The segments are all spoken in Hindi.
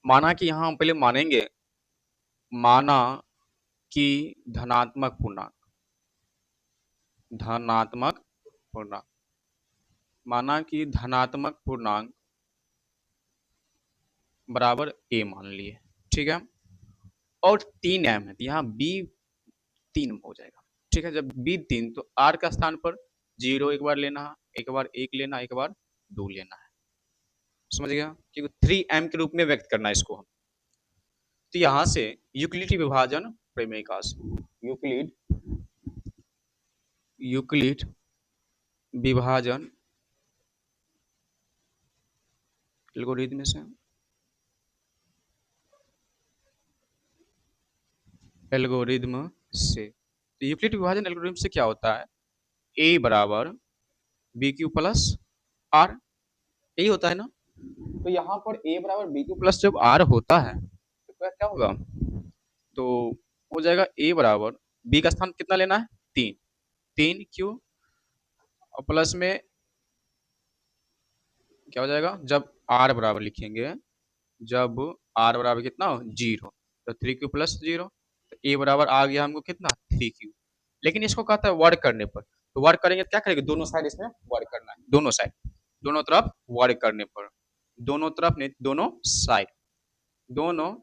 माना कि यहाँ हम पहले मानेंगे, माना कि धनात्मक पूर्णांक, धनात्मक पूर्णांक, माना कि धनात्मक पूर्णांक बराबर a मान लिए, ठीक है। और 3m है तो यहाँ b 3 हो जाएगा, ठीक है। जब b 3 तो r का स्थान पर 0 एक बार लेना है, एक बार 1 लेना है, एक बार 2 लेना है, समझ गया, क्योंकि 3m के रूप में व्यक्त करना है इसको हम। तो यहां से यूक्लिड विभाजन प्रमेय का यूक्लिड यूक्लिड विभाजन एल्गोरिथम से तो यूक्लिड विभाजन एल्गोरिथम से क्या होता है, a बराबर बी क्यू प्लस आर, यही होता है ना। तो यहाँ पर a बराबर बी क्यू प्लस जब r होता है तो क्या होगा, तो हो जाएगा a बराबर b का स्थान कितना लेना है, 3, 3 क्यू और प्लस में क्या हो जाएगा, जब r बराबर लिखेंगे, जब r बराबर कितना हो 0 तो 3q प्लस 0, तो a बराबर आ गया हमको कितना 3q। लेकिन इसको कहता है वर्ग करने पर, तो वर्ग करेंगे तो क्या करेंगे, दोनों साइड इसमें वर्ग करना है, दोनों साइड, दोनों तरफ वर्ग करने पर, दोनों तरफ नहीं दोनों साइड, दोनों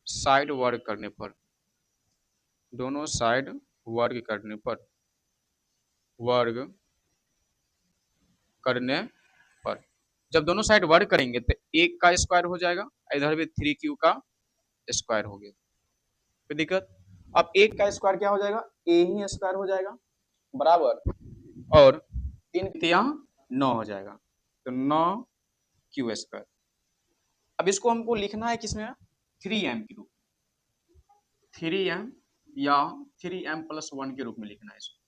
साइड वर्ग करने पर, दोनों साइड वर्ग करने पर, वर्ग करने पर, जब दोनों साइड वर्ग करेंगे तो 1 का स्क्वायर हो जाएगा, इधर भी 3q का स्क्वायर हो गया, कोई दिक्कत। अब 1 का स्क्वायर क्या हो जाएगा, a ही स्क्वायर हो जाएगा बराबर, और 3 तिया 9 हो जाएगा, तो 9q स्क्वायर। अब इसको हमको लिखना है किसमें, 3m के रूप, 3m या 3m प्लस 1 के रूप में लिखना है, इसको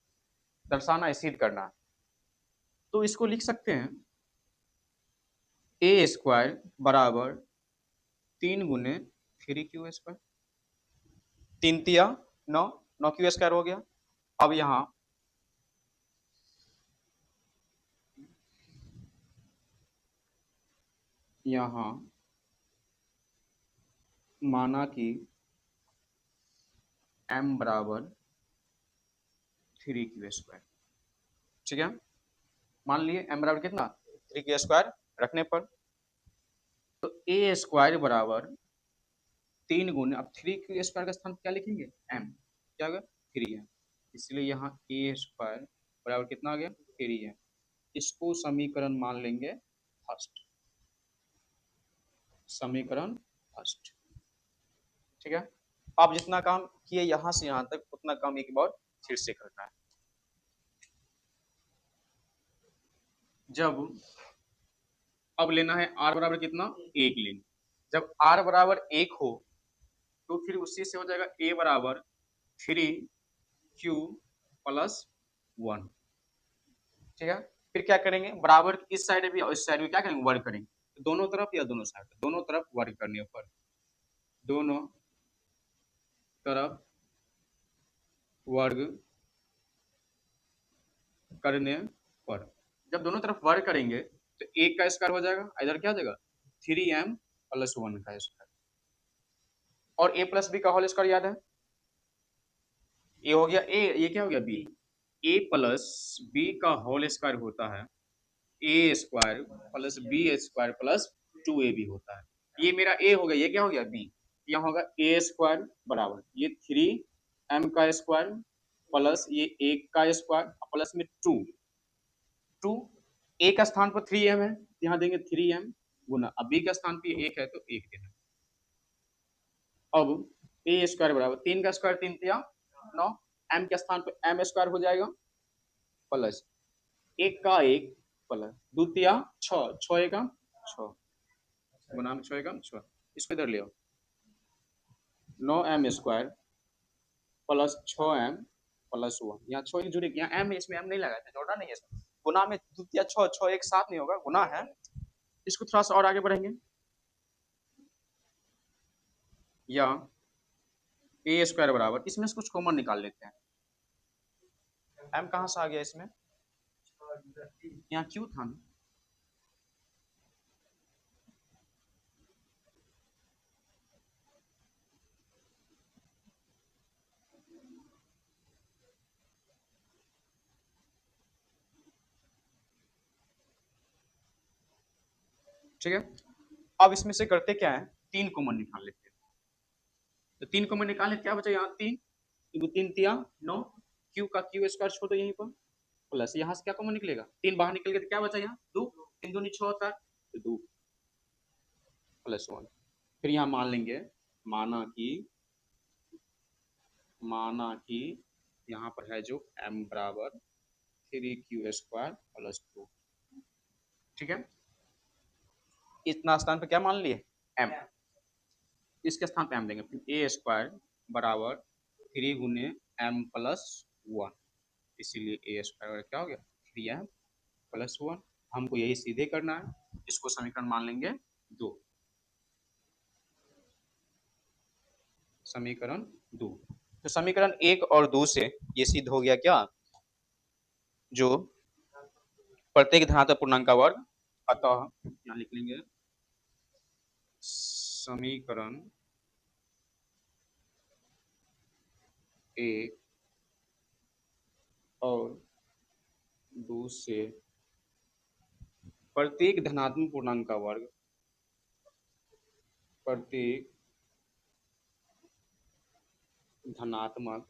दर्शाना है, सिद्ध करना है। तो इसको लिख सकते हैं a स्क्वायर बराबर 3 गुने 3q स्क्वायर, 3 तिया 9, 9q स्क्वायर हो गया। अब यहाँ माना कि m बराबर 3q स्क्वायर, ठीक है। मान लिए m बराबर कितना 3q स्क्वायर रखने पर, तो a स्क्वायर बराबर 3 गुने, अब 3q स्क्वायर का स्थान क्या लिखेंगे, m, क्या होगा 3m, इसलिए यहाँ a स्क्वायर बराबर कितना आ गया 3m। इसको समीकरण मान लेंगे फर्स्ट, समीकरण फर्स्ट, ठीक है। अब जितना काम किए यहां से यहां तक उतना काम एक बार फिर से करना है। जब अब लेना है r बराबर कितना 1 लेंगे, जब r बराबर 1 हो तो फिर उसी से हो जाएगा a बराबर 3q प्लस 1, ठीक है। फिर क्या करेंगे, बराबर इस साइड भी और इस साइड भी क्या करेंगे, वर्ग करेंगे, तो दोनों तरफ या दोनों साइड, दोनों तरफ वर्ग करने पर, दोनों तरफ वर्ग करने पर, जब दोनों तरफ वर्ग करेंगे तो 1 का स्क्वायर हो जाएगा, इधर क्या हो जाएगा 3m प्लस 1 का स्क्वायर, और a प्लस बी का होल स्क्वायर याद है, ये हो गया a, ये क्या हो गया b, a प्लस बी का होल स्क्वायर होता है a square plus b square plus 2ab होता है, ये मेरा a हो गया, ये क्या हो गया b, यहाँ होगा a स्क्वायर बराबर ये 3m का स्क्वायर प्लस ये 1 का स्क्वायर प्लस में 2 a का स्थान पर 3m है, यहाँ देंगे 3m गुना, अब b का स्थान पे 1 है तो 1 देना। अब a स्क्वायर बराबर 3 का स्क्वायर 3 तिया 9, m के स्थान पर m स्क्वायर हो जाएगा प्लस 1 का 1 प्लस 2 तिया 6, 6 का 6 गुना में 6 का 6, इसको इधर ले आओ, 9m square plus 6m plus 1, यहाँ 6 जुड़े, यहाँ m है इसमें m नहीं लगाया था, जोड़ना नहीं है इसमें, गुना में 2 तिया 6, 6 एक साथ नहीं होगा, गुना है। इसको थोड़ा सा और आगे बढ़ेंगे, या ए स्क्वायर बराबर, इसमें से कुछ कॉमन निकाल लेते हैं, m कहाँ से आ गया इसमें, यहाँ q था ना, ठीक है। अब इसमें से करते क्या है, 3 कॉमन निकाल लेते हैं। तो 3 कॉमन निकाले, क्या बचा यहाँ 3, 3 तिया 9, क्यू का क्यू स्क्वायर छोड़ दो यहीं पर, प्लस यहाँ से क्या कॉमन निकलेगा, 3 बाहर निकल गया तो क्या बचा यहाँ 2, 3 दूनी 6 होता है, तो 2 प्लस 1। फिर यहाँ मान लेंगे, माना कि यहाँ पर है जो m बराबर 3q स्क्वायर प्लस 2। ठीक है, इतना स्थान पे क्या मान लिए m, इसके स्थान पे m देंगे, फिर a स्क्वायर बराबर 3 गुने m प्लस 1, इसीलिए a स्क्वायर क्या हो गया 3m प्लस 1। हमको यही सीधे करना है, इसको समीकरण मान लेंगे 2, समीकरण 2। तो समीकरण 1 और 2 से ये सिद्ध हो गया क्या, जो प्रत्येक धनात्मक पूर्णांक का वर्ग, अतः यहाँ लिख लेंगे समीकरण 1 और 2 से प्रत्येक धनात्मक पूर्णांक का वर्ग, प्रत्येक धनात्मक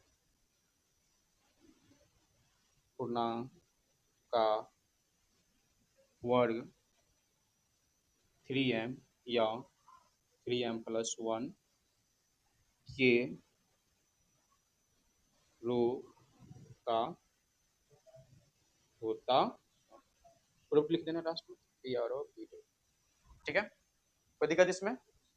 पूर्णांक का वर्ग 3m या 3m प्लस 1 के रो का होता, प्रूफ लिख देना लास्ट में, ठीक है, कोई दिक्कत इसमें।